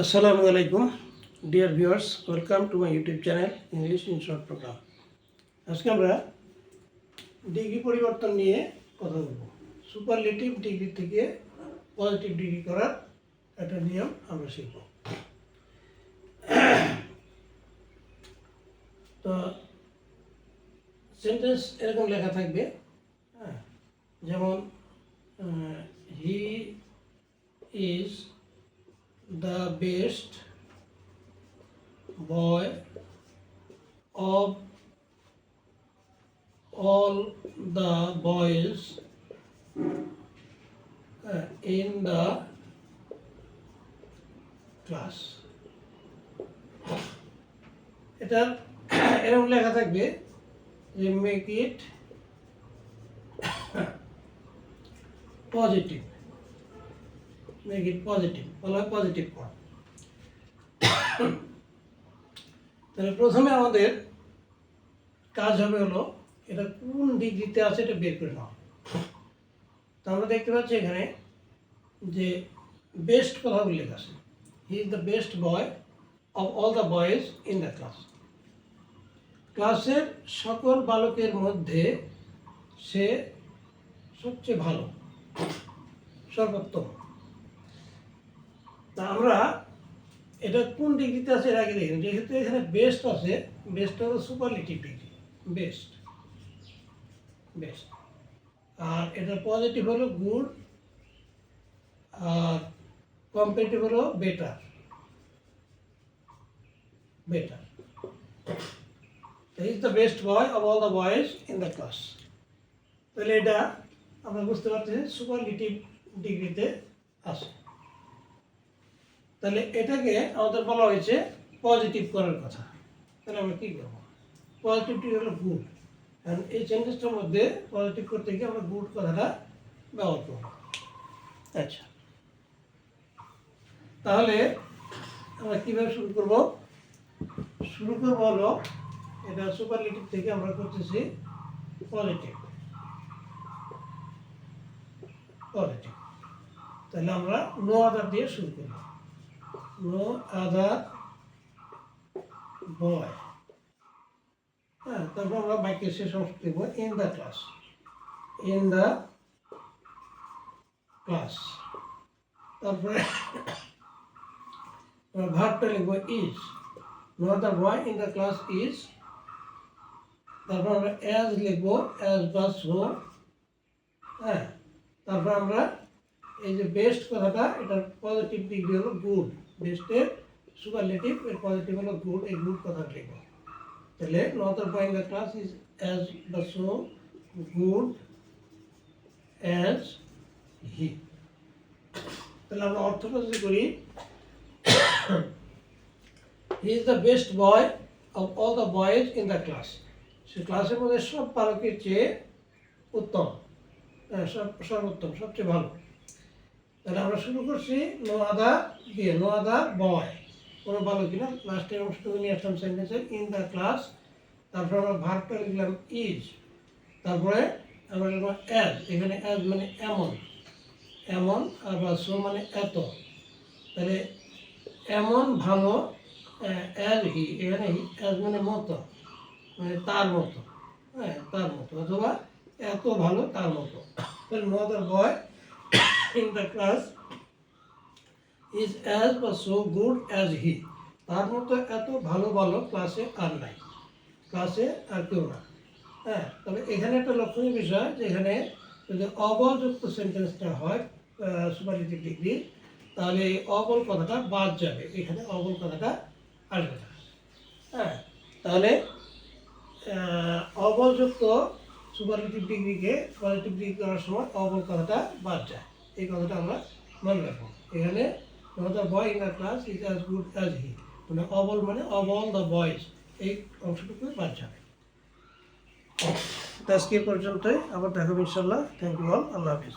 Assalamu alaikum, dear viewers. Welcome to my YouTube channel English in Short Program. আজকে আমরা degree পরিবর্তন নিয়ে কথা বলবো। সুপারলেটিভ ডিগ্রি থেকে পজিটিভ ডিগ্রি করার একটা নিয়ম আমরা শিখব। তো সেন্টেন্স এরকম লেখা থাকবে, যেমন he is the best boy of all the boys in the class. এটা এরকম লেখা থাকবে যে make it positive, make it positive, বলা হয় পজিটিভ ফর্ম। তাহলে প্রথমে আমাদের কাজ হবে হলো এটা কোন ডিগ্রিতে আছে এটা বের করে নেওয়া। তো আমরা দেখতে পাচ্ছি এখানে যে বেস্ট কথা উল্লেখ আছে। হি is the best boy of all the boys in the class. ক্লাসের সকল বালকের মধ্যে সে সবচেয়ে ভালো, সর্বোত্তম। তা আমরা এটা কোন ডিগ্রিতে আছে এর আগে দেখি। যেহেতু এখানে বেস্ট আছে, বেস্ট হলো সুপারলেটিভ ডিগ্রি, বেস্ট বেস্ট। আর এটা পজিটিভ হলো গুড, আর কম্পারেটিভ হলো better, better. He is the best boy of all the boys in the class. তাহলে এটা আমরা বুঝতে পারছি সুপারলেটিভ ডিগ্রিতে আছে। তাহলে এটাকে আমাদের বলা হয়েছে পজিটিভ করার কথা। তাহলে আমরা কী করবো? পজিটিভটি হলো গুড, কারণ এই সেন্টেন্সটার মধ্যে পজিটিভ করতে গিয়ে আমরা গুড কথাটা ব্যবহার করব। আচ্ছা, তাহলে আমরা কীভাবে শুরু করব? শুরু করবো হলো এটা সুপারলেটিভ থেকে আমরা করতেছি পজিটিভ, পজিটিভ। তাহলে আমরা নো আদার দিয়ে শুরু করব। No other boy, তারপর আমরা বাক্যের শেষ অংশ লিখব in the class, in the class. তারপরে ভার্বটা লিখব is, no other boy in the class is. তারপর আমরা অ্যাজ লিখব, অ্যাজ বা সো। তারপর আমরা এই যে বেস্ট কথাটা, এটার পজিটিভ ডিগ্রি হলো গুড, বেস্টের সুপারলেটিভ এর পজিটিভ হলো গুড, এই গুড কথা লিখব। তাহলে no other boy in the class is as বা সো গুড অ্যাজ হি। তাহলে আমরা অর্থটা যদি করি, he is the best boy of all the boys in the class. সে ক্লাসের মধ্যে সব বালকের চেয়ে উত্তম, সর্বোত্তম, সবচেয়ে ভালো। তাহলে আমরা শুরু করছি নো আদার দিয়ে, নো আদার বয়, কোনো ভালো কিনা লাস্টের অংশটুকু নিয়ে আসলাম সেন্টেন্সে ইন দ্য ক্লাস। তারপরে আমরা ভার্বটা লিখলাম ইজ। তারপরে আমরা লিখলাম অ্যাজ, এখানে অ্যাজ মানে এমন, এমন, আর বা সো মানে এত। তাহলে এমন ভালো, অ্যাজ হি, এখানে অ্যাজ মানে মতো, মানে তার মতো, তার মতো, অথবা এত ভালো তার মতো। তাহলে no other boy in the class is as বা so good as he, তার মতো এত ভালো ভালো ক্লাসে আর নাই, ক্লাসে আর কেউ না। তবে এখানে একটা লক্ষণীয় বিষয় যে এখানে যদি অবলযুক্ত সেন্টেন্সটা হয় সুপারলেটিভ ডিগ্রি, তাহলে এই অবল কথাটা বাদ যাবে, এখানে অবল কথাটা আসবে না। তাহলে অবলযুক্ত সুপারলেটিভ ডিগ্রিকে পজিটিভ ডিগ্রি করার সময় অবল কথাটা বাদ যায়, এই কথাটা আমরা মনে রাখবো। এখানে the boy in the class is as good as হি, মানে অবল মানে অব অল দ্য বয়েজ, এই অংশটুকু বাদ যাবে। আজকে পর্যন্তই, আবার দেখাবো ইনশাল্লাহ। থ্যাংক ইউ অল, আল্লাহ হাফিজ।